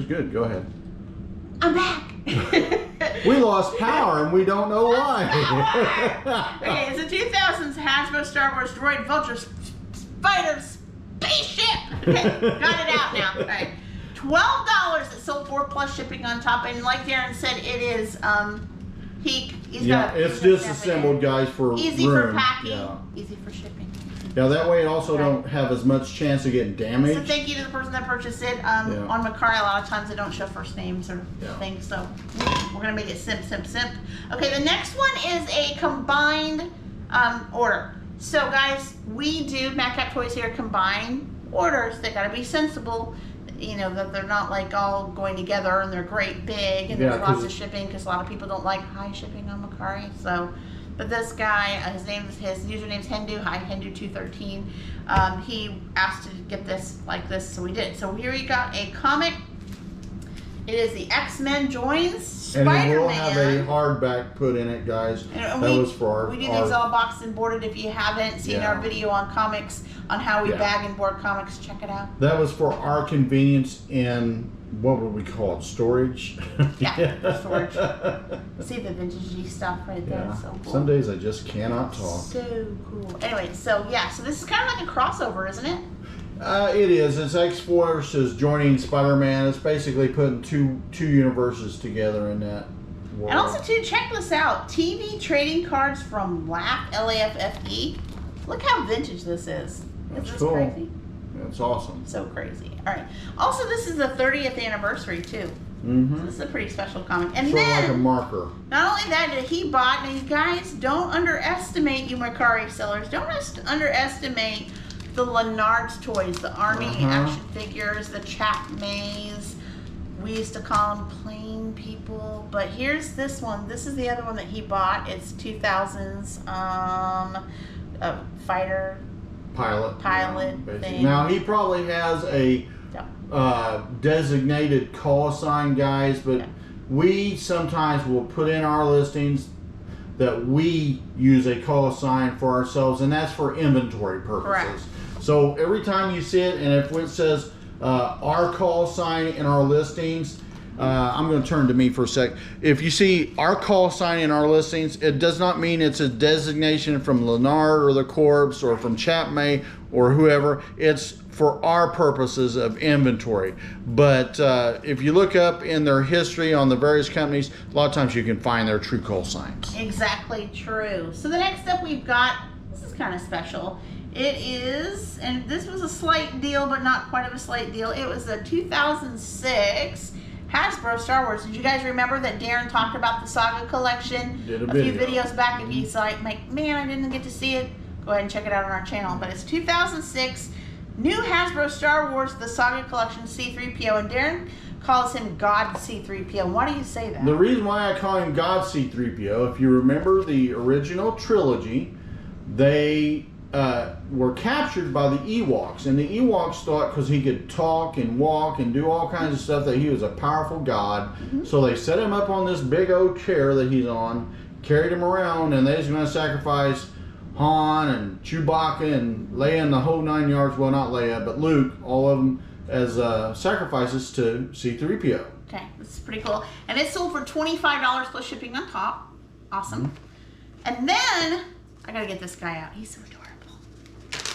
Good, go ahead. I'm back. We lost power and we don't know why. Okay, it's a 2000s Hasbro Star Wars Droid Vulture Spider Spaceship. Okay, got it out now. All right, $12. It sold for plus shipping on top, and like Darren said, it is it's disassembled, guys, for easy room. for packing, yeah. Easy for shipping. Yeah, that way it also don't have as much chance of getting damaged. So thank you to the person that purchased it. On Mercari, a lot of times they don't show first names or things, so we're gonna make it simp. Okay, the next one is a combined order. So guys, we do Madcap Toys here combine orders. They gotta be sensible. You know, that they're not like all going together and they're great big and there's lots of shipping, because a lot of people don't like high shipping on Mercari. So. But this guy, his username's Hendu, hi Hendu213. He asked to get this like this, so we did. So here we got a comic. It is the X-Men joins Spider-Man. And it will have a hardback put in it, guys. We do these all boxed and boarded. If you haven't seen our video on comics, on how we bag and board comics, check it out. That was for our convenience in, what would we call it, storage? Yeah, storage. See the vintagey stuff right there, so cool. Some days I just cannot talk. So cool. Anyway, so so this is kind of like a crossover, isn't it? It is. It's X-Force is joining Spider-Man. It's basically putting two universes together in that world. And also, too, check this out. TV trading cards from LAF, L-A-F-F-E. Look how vintage this is. That's Isn't this cool. crazy? That's awesome. So crazy. All right. Also, this is the 30th anniversary, too. Mm-hmm. So this is a pretty special comic. And sort then, of like a marker. Not only that, that he bought, and you guys, don't underestimate, you Mercari sellers, don't underestimate the Leonard's toys, the Army action figures, the Chap Mays. We used to call them plain people, but here's this one. This is the other one that he bought. It's 2000s fighter pilot thing. Now he probably has a designated call sign, guys, but we sometimes will put in our listings that we use a call sign for ourselves, and that's for inventory purposes. Correct. So every time you see it, and if it says our call sign in our listings, I'm going to turn to me for a sec. If you see our call sign in our listings, it does not mean it's a designation from Leonard or the Corps or from Chapmay or whoever. It's for our purposes of inventory. But if you look up in their history on the various companies, a lot of times you can find their true call signs. Exactly true. So the next up we've got, this is kind of special. It is, and this was a slight deal, but not quite of a slight deal. It was a 2006 Hasbro Star Wars. Did you guys remember that Darren talked about the Saga collection Did a few videos back? If you saw it, like, man, I didn't get to see it, go ahead and check it out on our channel. But it's 2006 new Hasbro Star Wars, the Saga collection C-3PO, and Darren calls him God C-3PO. Why do you say that? The reason why I call him God C-3PO, if you remember the original trilogy, they were captured by the Ewoks, and the Ewoks thought because he could talk and walk and do all kinds of stuff that he was a powerful god. So they set him up on this big old chair that he's on, carried him around, and they was going to sacrifice Han and Chewbacca and Leia and the whole 9 yards. Well, not Leia, but Luke, all of them as sacrifices to C-3PO. Okay, this is pretty cool. And it sold for $25 plus shipping on top. Awesome. And then, I gotta get this guy out. He's so adorable.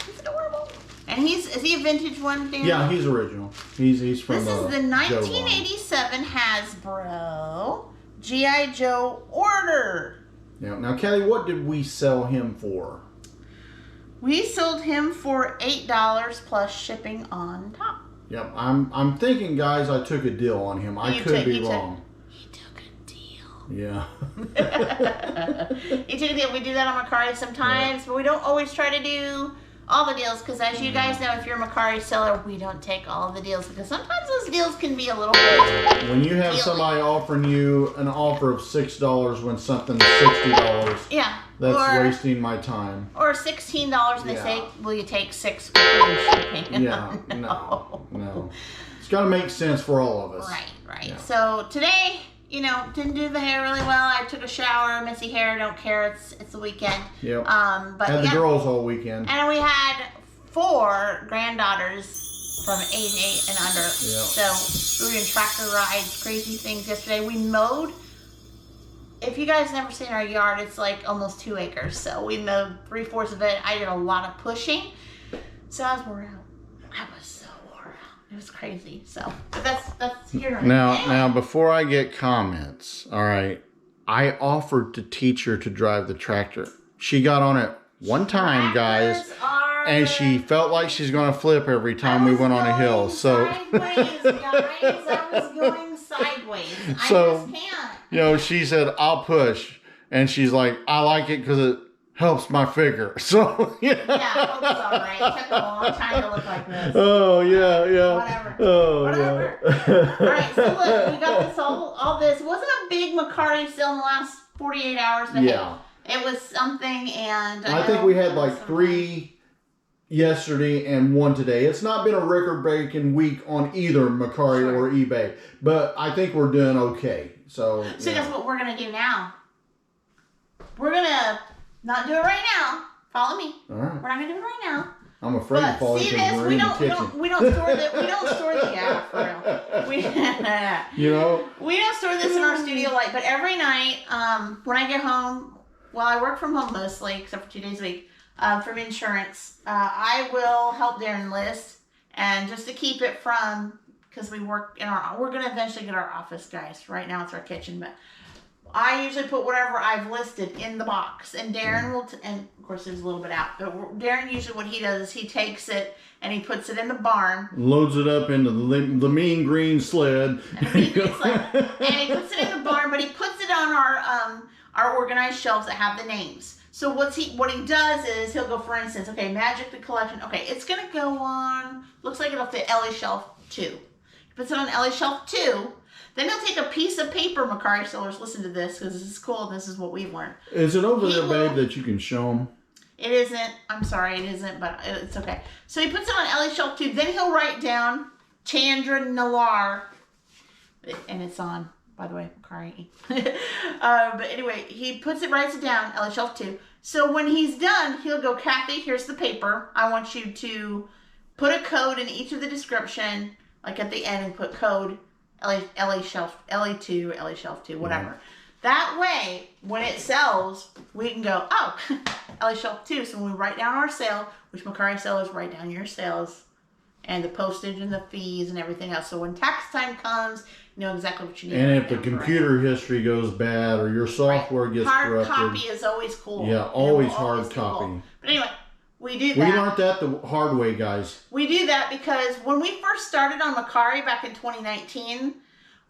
He's adorable. And is he a vintage one, Dan? Yeah, he's original. He's from This is the 1987 Hasbro G.I. Joe Order. Yeah. Now, Kelly, what did we sell him for? We sold him for $8 plus shipping on top. Yep, I'm thinking, guys, I took a deal on him. I could be wrong. He took a deal. Yeah. He took a deal. We do that on Mercari sometimes, but we don't always try to do all the deals, because as you guys know, if you're a Mercari seller, we don't take all of the deals, because sometimes those deals can be a little bit when you have somebody offering you an offer of $6 when something's $60. Yeah. That's wasting my time. Or $16 and they say, will you take 6 for free shipping? Yeah, no. It's got to make sense for all of us. Right. Yeah. So today, you know, didn't do the hair really well. I took a shower, messy hair, don't care. It's the weekend. Yep. But had the girls all weekend. And we had 4 granddaughters from age 8 and under. Yep. So we were doing tractor rides, crazy things yesterday. We mowed. If you guys never seen our yard, it's like almost 2 acres. So we mowed 3/4 of it. I did a lot of pushing. So I was wore out. I was so wore out. It was crazy. So but that's here right now. Now, before I get comments, all right, I offered to teach her to drive the tractor. She got on it one time, guys, and she felt like she's going to flip every time we went on a hill. So sideways, guys. I was going sideways. I just can't. You know, she said, I'll push. And she's like, I like it because it helps my figure. So, yeah. Yeah, it was all right. It took a long time to look like this. Oh, yeah. Whatever. Oh, Whatever. Yeah. All right, so look, we got this all this. It wasn't a big Mercari sale in the last 48 hours. But yeah. It was something, and I think we had like 3 yesterday and 1 today. It's not been a record-breaking week on either Mercari or eBay, but I think we're doing okay. So that's what we're going to do now. We're going to not do it right now. Follow me. All right. We're not going to do it right now. I'm afraid of falling because we're in the kitchen. We don't store the yeah, for real. You know? We don't store this in our studio light, but every night when I get home, well, I work from home mostly, except for 2 days a week, from insurance, I will help Darren list, and just to keep it from, because we work we're going to eventually get our office, guys. Right now it's our kitchen, but I usually put whatever I've listed in the box, and Darren will, and of course there's a little bit out, but Darren usually what he does is he takes it and he puts it in the barn. Loads it up into the mean green sled. And he puts it in the barn, but he puts it on our organized shelves that have the names. So what he does is he'll go, for instance, okay, Magic the Collection. Okay, it's going to go on, looks like it'll fit Ellie Shelf 2. He puts it on Ellie Shelf 2. Then he'll take a piece of paper, Mercari sellers, listen to this, because this is cool, this is what we've learned. Is it over there, babe, that you can show them? It isn't. I'm sorry, it isn't, but it's okay. So he puts it on Ellie Shelf 2. Then he'll write down Chandra Nalar, and it's on, by the way, Mercari. But anyway, he writes it down, Ellie Shelf 2. So when he's done, he'll go, Kathy, here's the paper. I want you to put a code in each of the description, like at the end, and put code Ellie Shelf, Ellie2, Ellie Shelf 2, whatever. Yeah. That way, when it sells, we can go, oh, Ellie Shelf 2. So when we write down our sale, which Mercari sellers write down your sales, and the postage and the fees and everything else. So when tax time comes, you know exactly what you need. And if the computer history goes bad or your software gets corrupted. Hard copy is always cool. Yeah, always hard copy. Cool. But anyway, we do that. We learned that the hard way, guys. We do that because when we first started on Mercari back in 2019,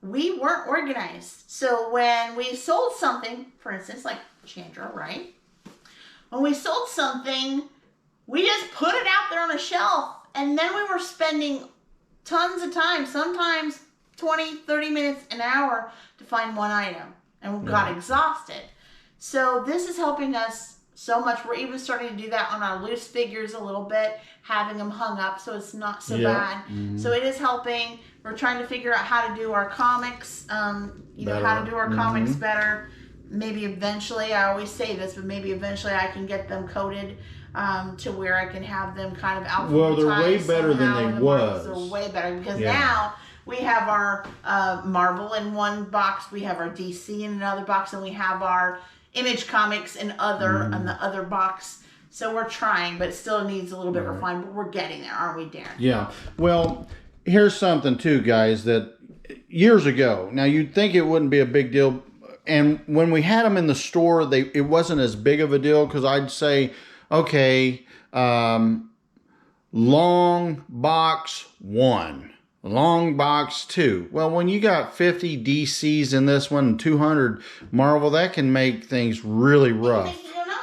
we weren't organized. So when we sold something, for instance, like Chandra, right? When we sold something, we just put it out there on a shelf, and then we were spending tons of time, sometimes 20, 30 minutes, an hour to find one item, and we got exhausted. So this is helping us so much. We're even starting to do that on our loose figures a little bit, having them hung up so it's not so bad. Mm-hmm. So it is helping. We're trying to figure out how to do our comics, how to do our comics better. Maybe eventually, I always say this, but maybe eventually I can get them coded to where I can have them kind of alphabetized. Well, they're way better than they was. They're way better because now we have our Marvel in one box, we have our DC in another box, and we have our Image Comics in on the other box. So we're trying, but it still needs a little bit refined, but we're getting there, aren't we, Darren? Yeah. Well, here's something too, guys, that years ago, now you'd think it wouldn't be a big deal, and when we had them in the store, it wasn't as big of a deal, because I'd say, okay, long box 1, long box 2. Well, when you got 50 DCs in this one and 200 Marvel, that can make things really rough.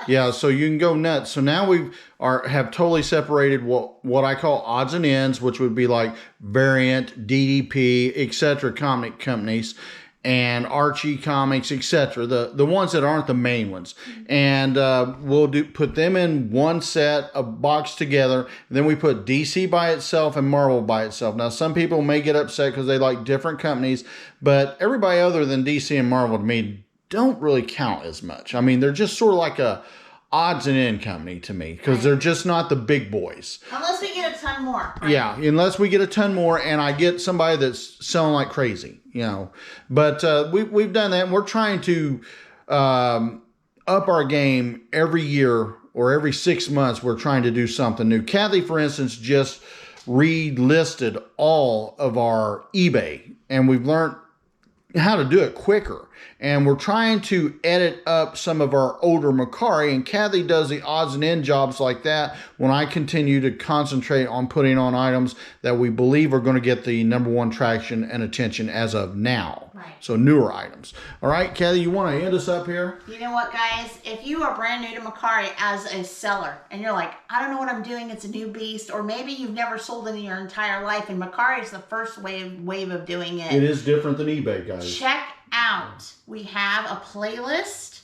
Yeah, so you can go nuts. So now have totally separated what I call odds and ends, which would be like Variant, DDP, etc. comic companies, and Archie Comics, etc. The ones that aren't the main ones, and we'll put them in one set, a box together. Then we put DC by itself and Marvel by itself. Now some people may get upset because they like different companies, but everybody other than DC and Marvel to me don't really count as much. I mean, they're just sort of like a odds and end company to me because they're just not the big boys. Unless we get a ton more. Right? Yeah, unless we get a ton more and I get somebody that's selling like crazy, you know. But we've done that, and we're trying to up our game every year or every 6 months. We're trying to do something new. Kathy, for instance, just relisted all of our eBay, and we've learned how to do it quicker. And we're trying to edit up some of our older Mercari, and Kathy does the odds and end jobs like that when I continue to concentrate on putting on items that we believe are going to get the #1 traction and attention as of now. Right. So newer items. All right, Kathy, you want to end us up here? You know what, guys? If you are brand new to Mercari as a seller and you're like, I don't know what I'm doing, it's a new beast, or maybe you've never sold in your entire life and Mercari is the first wave of doing it. It is different than eBay, guys. Check out. We have a playlist.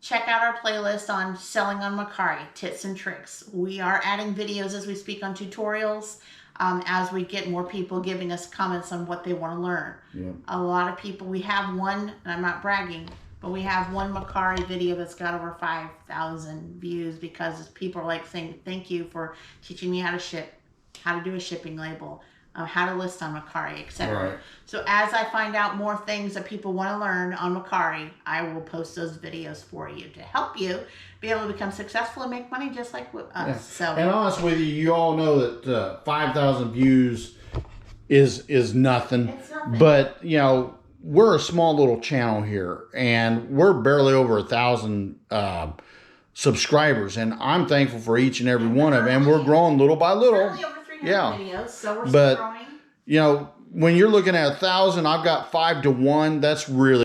Check out our playlist on selling on Mercari, tips and tricks. We are adding videos as we speak on tutorials, as we get more people giving us comments on what they want to learn. Yeah. A lot of people, we have one, and I'm not bragging, but we have one Mercari video that's got over 5,000 views because people are like saying, thank you for teaching me how to ship, how to do a shipping label, how to list on Mercari, etc. Right. So as I find out more things that people want to learn on Mercari, I will post those videos for you to help you be able to become successful and make money just like us. Yeah. So, and honest with you, you all know that 5,000 views is nothing. It's nothing. But, you know, we're a small little channel here, and we're barely over 1,000 subscribers, and I'm thankful for each and every one of them. And we're growing little by little. Currently over 300 videos, so we're still But, growing. you know, when you're looking at 1,000, I've got 5 to 1. That's really